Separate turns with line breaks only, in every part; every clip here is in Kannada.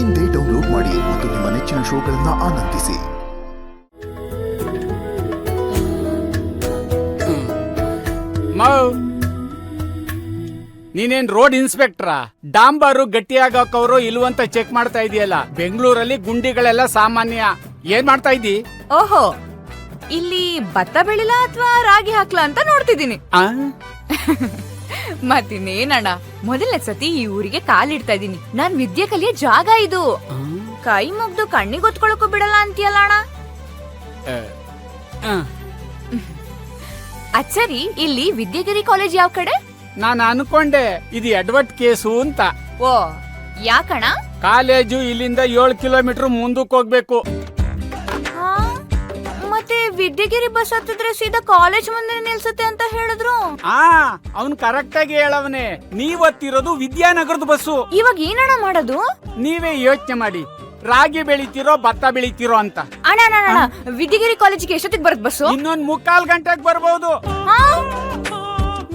ಇಂದೇ ಡೌನ್ಲೋಡ್ ಮಾಡಿ ಮತ್ತು ನಿಮ್ಮ ನೆಚ್ಚಿನ ಶೋಗಳನ್ನ ಆನಂದಿಸಿ.
ನೀನೇನ್ ರೋಡ್ ಇನ್ಸ್ಪೆಕ್ಟ್ರಾ? ಡಾಂಬರು ಗಟ್ಟಿಯಾಗಕ್ಕವ್ರು ಇಲ್ವಂತ ಚೆಕ್ ಮಾಡ್ತಾ ಇದೆಯಲ್ಲ. ಬೆಂಗಳೂರಲ್ಲಿ ಗುಂಡಿಗಳೆಲ್ಲ ಸಾಮಾನ್ಯ. ಏನ್ ಮಾಡ್ತಾ ಇದ್ದಿ?
ಓಹೋ, ಇಲ್ಲಿ ಭತ್ತ ಬೆಳಿಲ್ಲ ಅಥವಾ ರಾಗಿ ಹಾಕ್ಲಾ ಅಂತ ನೋಡ್ತಿದ್ದೀನಿ. ಮತ್ತಿನ್ನೇನಣ್ಣ, ಮೊದಲನೇ ಸತಿ ಈ ಊರಿಗೆ ಕಾಲಿಡ್ತಾ ಇದೀನಿ. ನಾನ್ ವಿದ್ಯೆ ಕಲಿಯೋ ಜಾಗ ಇದು. ಕೈ ಮುಗ್ದು ಕಣ್ಣಿಗೆ ಒತ್ಕೊಳಕ್ಕೂ ಬಿಡಲ್ಲ ಅಂತೀಯಲ್ಲ ಅಣ್ಣ. ಅಚ್ಚರಿ, ಇಲ್ಲಿ ವಿದ್ಯಾಗಿರಿ ಕಾಲೇಜ್ ಯಾವ ಕಡೆ?
ನಾನು ಅನ್ಕೊಂಡೆ ಇದು ಎಡ್ವರ್ಡ್ ಕೇಸು ಅಂತ.
ಓ, ಯಾಕಣ?
ಕಾಲೇಜು ಇಲ್ಲಿಂದ 7 ಕಿಲೋಮೀಟರ್ ಮುಂದಕ್ಕೆ ಹೋಗ್ಬೇಕು.
ಮತ್ತೆ ವಿದ್ಯಾಗಿರಿ ಬಸ್ ಹತ್ತಿದ್ರೆ ಸೀದಾ ಕಾಲೇಜ್ ಮುಂದೆ ನಿಲ್ಸುತ್ತೆ ಅಂತ ಹೇಳಿದ್ರು.
ಅವ್ನು ಕರೆಕ್ಟ್ ಆಗಿ ಹೇಳವನೆ. ನೀವ್ ಹತ್ತಿರೋದು ವಿದ್ಯಾನಗರದ ಬಸ್ಸು.
ಇವಾಗ ಏನಣ್ಣ ಮಾಡೋದು?
ನೀವೇ ಯೋಚನೆ ಮಾಡಿ, ರಾಗಿ ಬೆಳಿತೀರೋ ಭತ್ತ ಬೆಳಿತೀರೋ ಅಂತ.
ಅಣ್ಣ, ವಿದ್ಯಾಗಿರಿ ಕಾಲೇಜಿಗೆ ಎಷ್ಟೊತ್ತಿಗೆ ಬರುತ್ತೆ ಬಸ್ಸು?
ಇನ್ನೊಂದ್ 3/4 ಗಂಟೆಗೆ ಬರ್ಬೋದು.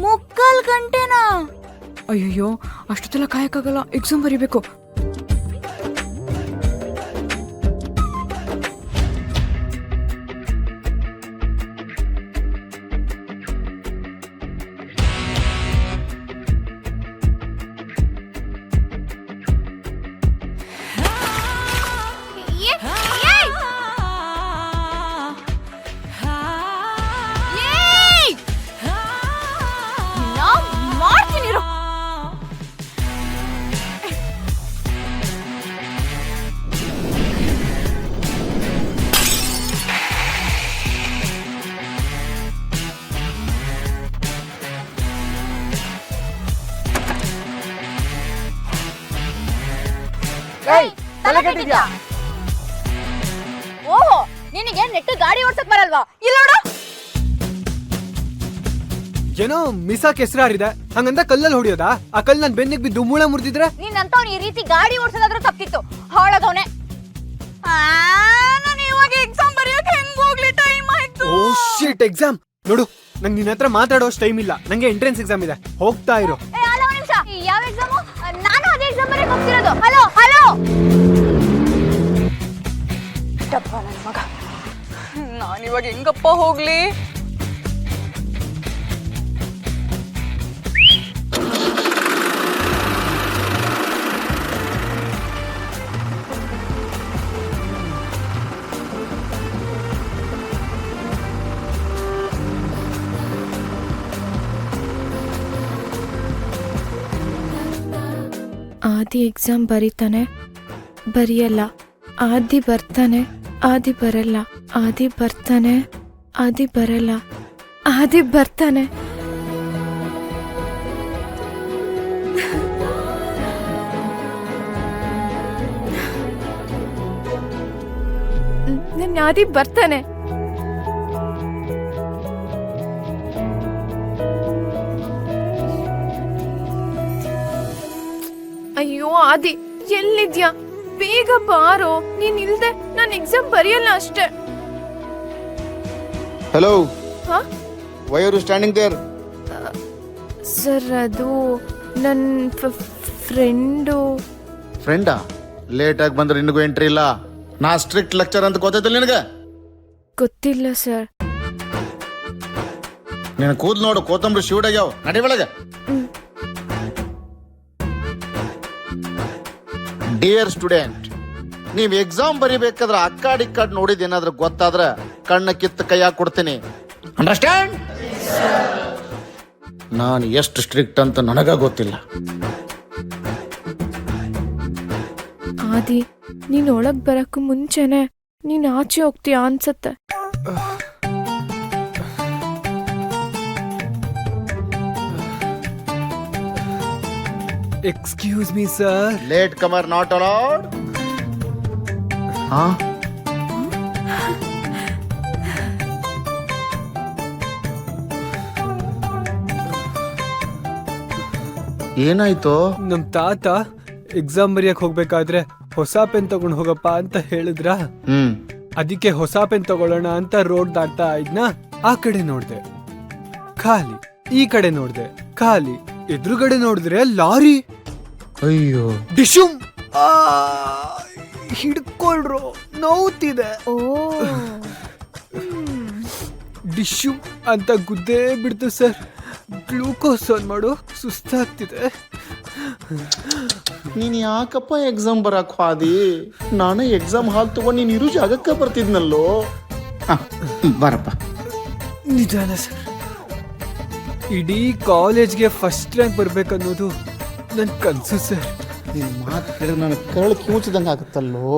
3/4 ಗಂಟೆನಾ? ಅಯ್ಯೋ, ಅಷ್ಟೊತ್ತೆಲ್ಲ ಕಾಯಕ್ಕಾಗಲ್ಲ, ಎಕ್ಸಾಮ್ ಬರೀಬೇಕು. ಓಹೋ, ನಿನಗೆ ನೆಟ್ಟು ಗಾಡಿ ಓಡ್ಸಕ್ ಬರಲ್ವಾ? ಇಲ್ಲ ನೋಡು.
ಏನೋ ಮಿಸಾಕ್ ಹೆಸರಾರಿದೆ, ಹಂಗಂತ ಕಲ್ಲಲ್ಲಿ ಹೊಡಿಯೋದಾ? ಆ ಕಲ್ ನನ್ ಬೆನ್ನಿಗೆ ಬಿದ್ದು ಮೂಳ ಮುರಿದಿದ್ರೆ?
ನೀನಂತವ್ನು ಈ ರೀತಿ ಗಾಡಿ ಓಡ್ಸೋದಾದ್ರೂ ತಪ್ಪಿತ್ತು. ಹಾಳಾದವನೆ. ನಾನು ಇವಾಗ ಎಕ್ಸಾಮ್ ಬರೆಯೋಕೆ ಹೆಂಗ್ ಹೋಗ್ಲಿ? ಟೈಮ್ ಆಯ್ತು.
ಓ ಶಿಟ್, ಎಕ್ಸಾಮ್ ನೋಡು. ನಂಗೆ ನಿನ್ನ ಹತ್ರ ಮಾತಾಡೋಷ್ಟು ಟೈಮ್ ಇಲ್ಲ. ನಂಗೆ ಎಂಟ್ರೆನ್ಸ್ ಎಕ್ಸಾಮ್ ಇದೆ, ಹೋಗ್ತಾ ಇರು.
ಹಲೋ, ನಿಮಿಷ. ಯಾವ ಎಕ್ಸಾಮು? ನಾನು ಅದೇ ಎಕ್ಸಾಮ್ ಬರೆಯಕ್ಕೆ ಹೋಗ್ತಿರೋದು. Hello hello. ಟಪ್ಪ ನನ್ನ ಮಗ, ನಾನಿವಾಗ ಹೆಂಗಪ್ಪ ಹೋಗ್ಲಿ?
ಆದಿ ಎಕ್ಸಾಮ್ ಬರೀತಾನೆ, ಬರೆಯಲ್ಲ. ಆದಿ ಬರ್ತಾನೆ, ಆದಿ ಬರಲ್ಲ. ಆದಿ ಬರ್ತಾನೆ, ಆದಿ ಬರಲ್ಲ. ಆದಿ ಬರ್ತಾನೆ. ನನ್ನ ಆದಿ ಬರ್ತಾನೆ. ಅಯ್ಯೋ ಆದಿ, ಎಲ್ಲಿದ್ಯಾ? ಬೇಗ ಬಾರೋ. ನೀನ್ ಇಲ್ದೆ ನಾನು ಎಕ್ಸಾಮ್ ಬರೆಯಲ್ಲ ಅಷ್ಟೇ.
ಹಲೋ,
ಹಾ
why are you standing there?
Sir, ಅದು ನನ್ನ ಫ್ರೆಂಡು.
ಫ್ರೆಂಡಾ? ಲೇಟ್ ಆಗಿ ಬಂದ್ರೆ ನಿನಗೂ ಎಂಟ್ರಿ ಇಲ್ಲ. ನಾ ಸ್ಟ್ರಿಕ್ಟ್ ಲೆಕ್ಚರ್ ಅಂತ ಗೊತ್ತೈತಿಲ್ಲ ನಿನಗೆ?
ಗೊತ್ತಿಲ್ಲ ಸರ್.
ನಿನ್ನ ಕೂದ್ ನೋಡು, ಕೋತಂಬರಿ ಶಿವಡಾಗ್ಯಾವ. ನಡಿ ಒಳಗೆ. ಡಿಯರ್ ಸ್ಟೂಡೆಂಟ್, ನೀವ್ ಎಕ್ಸಾಮ್ ಬರಿಬೇಕಾದ್ರೆ ಅಕ್ಕಾಡ್ ಇಕ್ಕಾಡ್ ನೋಡಿದ್ ಏನಾದ್ರೂ ಗೊತ್ತಾದ್ರೆ ಕಣ್ಣ ಕಿತ್ತ ಕೈಯಾಗ ಕೊಡ್ತೀನಿ. ಅಂಡರ್ಸ್ಟ್ಯಾಂಡ್? ನಾನು ಎಷ್ಟು ಸ್ಟ್ರಿಕ್ಟ್ ಅಂತ ನನಗ ಗೊತ್ತಿಲ್ಲ.
ಆದಿ, ನೀನ್ ಒಳಗ್ ಬರಕ್ಕೂ ಮುಂಚೆನೆ ನೀನ್ ಆಚೆ ಹೋಗ್ತೀಯ ಅನ್ಸತ್ತೆ.
Excuse me sir.
Late Qamar not allowed. ಏನಾಯ್ತು?
ನಮ್ ತಾತ ಎಕ್ಸಾಮ್ ಬರೆಯಕ್ ಹೋಗ್ಬೇಕಾದ್ರೆ ಹೊಸ ಪೆನ್ ತಗೊಂಡ್ ಹೋಗಪ್ಪ ಅಂತ ಹೇಳಿದ್ರ. ಅದಕ್ಕೆ ಹೊಸ ಪೆನ್ ತಗೊಳ್ಳೋಣ ಅಂತ ರೋಡ್ ದಾಟ್ತಾ ಇದ್ನ. ಆ ಕಡೆ ನೋಡ್ದೆ ಖಾಲಿ, ಈ ಕಡೆ ನೋಡ್ದೆ ಖಾಲಿ, ಎದುರುಗಡೆ ನೋಡಿದ್ರೆ ಲಾರಿ.
ಅಯ್ಯೋ,
ಡಿಶುಮ್ ಹಿಡ್ಕೊಳ್ರು, ನೋವ್ತಿದೆ.
ಓ
ಡಿಶ್ಯೂ ಅಂತ ಗುದ್ದೇ ಬಿಡ್ತು ಸರ್. ಗ್ಲೂಕೋಸ್ ಆನ್ ಮಾಡು, ಸುಸ್ತಾಗ್ತಿದೆ.
ನೀನ್ ಯಾಕಪ್ಪ ಎಕ್ಸಾಮ್ ಬರಕ್ ಹೋದಿ? ನಾನೇ ಎಕ್ಸಾಮ್ ಹಾಲ್ ತಗೊಂಡು ನೀನ್ ಇರು ಜಾಗಕ್ಕೆ ಬರ್ತಿದ್ನಲ್ಲೋ. ಬರಪ್ಪ.
ನಿಜಾನ ಸರ್, ಇಡೀ ಕಾಲೇಜ್ಗೆ ಫಸ್ಟ್ ರ್ಯಾಂಕ್ ಬರ್ಬೇಕನ್ನೋದು ನನ್ನ ಕನಸು ಸರ್.
ನಿನ್ ಮಾತು ಕೇಳಿದ್ರೆ ನನಗೆ ಕರಳು ಕಿವುಚಿದಂಗೆ ಆಗುತ್ತಲ್ಲೋ.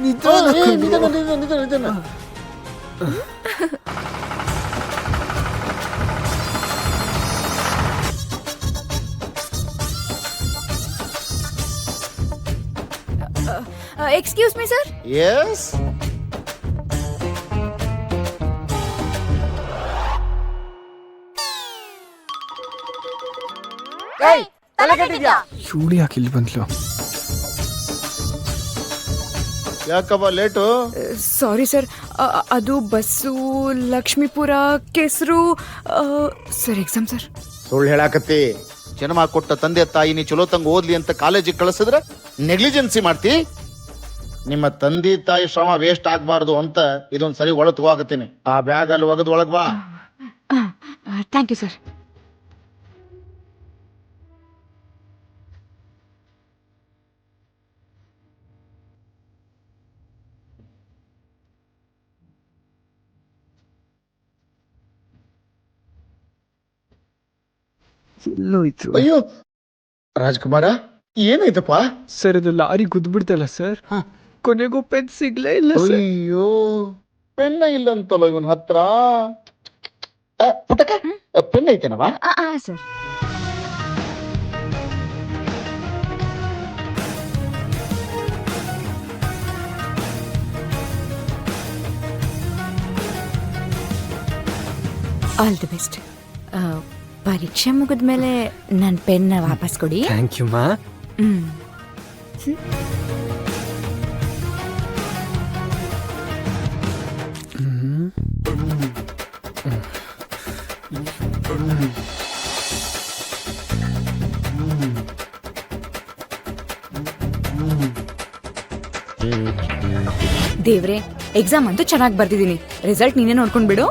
ನಿಧಾನ.
Excuse me sir.
ಎಸ್.
ಇವಳು ಯಾಕೆ ಇಲ್ಲಿ ಬಂದ್ಲು?
ಯಾಕಪ್ಪ ಲೇಟು?
ಸಾರಿ ಸರ್, ಅದು ಬಸ್ಸು ಲಕ್ಷ್ಮೀಪುರ ಕೆಸರು. Sir exam sir.
ಸುಳ್ಳು ಹೇಳಾಕತ್ತಿ. ಜನ್ಮ ಕೊಟ್ಟ ತಂದೆ ತಾಯಿ ನೀ ಚಲೋ ತಂಗ ಓದ್ಲಿ ಅಂತ ಕಾಲೇಜಿಗೆ ಕಳಿಸಿದ್ರೆ ನೆಗ್ಲಿಜೆನ್ಸಿ ಮಾಡ್ತಿ. ನಿಮ್ಮ ತಂದೆ ತಾಯಿ ಶ್ರಮ ವೇಸ್ಟ್ ಆಗ್ಬಾರ್ದು ಅಂತ ಇದೊಂದ್ ಸರಿ ಒಳಗ್ ತಗೋಕತ್ತೀನಿ. ಆ ಬ್ಯಾಗ್ ಅಲ್ಲಿ ಒಗದ್ ಒಳಗ್ ಬಾ.
Thank you sir.
ಅಯ್ಯೋ ರಾಜ್ಕುಮಾರ, ಏನಾಯ್ತಪ್ಪ?
ಸರ್ ಅದು ಲಾರಿ ಗುದ್ಬಿಡ್ತಲ್ಲ ಸರ್. ಕೊನೆಗೂ ಪೆನ್ ಸಿಗ್ಲೇ ಇಲ್ಲ ಸರ್.
ಅಯ್ಯೋ, ಪೆನ್ನ ಇಲ್ಲ ಅಂತಲ್ಲ ಇವನ್ ಹತ್ರ. ಪುಟಕ ಪೆನ್ ಐತೇನವಾ?
ಸರ್. All the best. ಪರೀಕ್ಷೆ ಮುಗಿದ್ಮೇಲೆ ನನ್ನ ಪೆನ್ ವಾಪಸ್ ಕೊಡಿ.
ಥ್ಯಾಂಕ್ ಯು ಮಾ.
ದೇವ್ರೆ, ಎಕ್ಸಾಮ್ ಅಂತೂ ಚೆನ್ನಾಗಿ ಬರ್ದಿದ್ದೀನಿ. ರಿಸಲ್ಟ್ ನೀನೇ ನೋಡ್ಕೊಂಡ್ ಬಿಡು.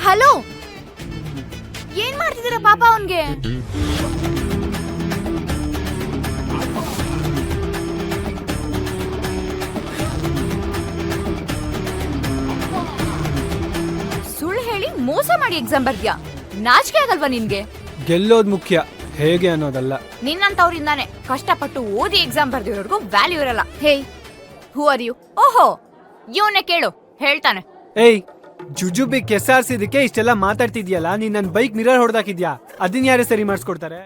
ಹಲೋ, ಏನ್ ಮಾಡ್ತಿದ್ದೀರಾ ಪಾಪ ಅವನ್ಗೆ? ಸುಳ್ಳು ಹೇಳಿ ಮೋಸ ಮಾಡಿ ಎಕ್ಸಾಮ್ ಬರ್ದ್ಯಾ? ನಾಚಿಕೆ ಆಗಲ್ವಾ ನಿನ್ಗೆ?
ಗೆಲ್ಲೋದ್ ಮುಖ್ಯ, ಹೇಗೆ ಅನ್ನೋದಲ್ಲ.
ನಿನ್ನಂತವ್ರಿಂದಾನೆ ಕಷ್ಟಪಟ್ಟು ಓದಿ ಎಕ್ಸಾಮ್ ಬರ್ದಿರೋರ್ಗೂ ವ್ಯಾಲ್ಯೂ ಇರಲ್ಲ. ಹೇ, ಹೂ ಆರ್ ಯು? ಓಹೋ, ಇವನೇ ಕೇಳು, ಹೇಳ್ತಾನೆ.
ಏಯ್, ಜುಜುಬಿ ಕೆಸಾರ್ಸಿದಕ್ಕೆ ಇಷ್ಟೆಲ್ಲ ಮಾತಾಡ್ತಿದ್ಯಲ್ಲ. ನೀನ್ ನನ್ ಬೈಕ್ ಮಿರರ್ ಹೊಡೆದಾಕಿದ್ಯಾ? ಅದನ್ನ ಯಾರೇ ಸರಿ ಮಾಡಿಸ್ಕೊಡ್ತಾರೆ?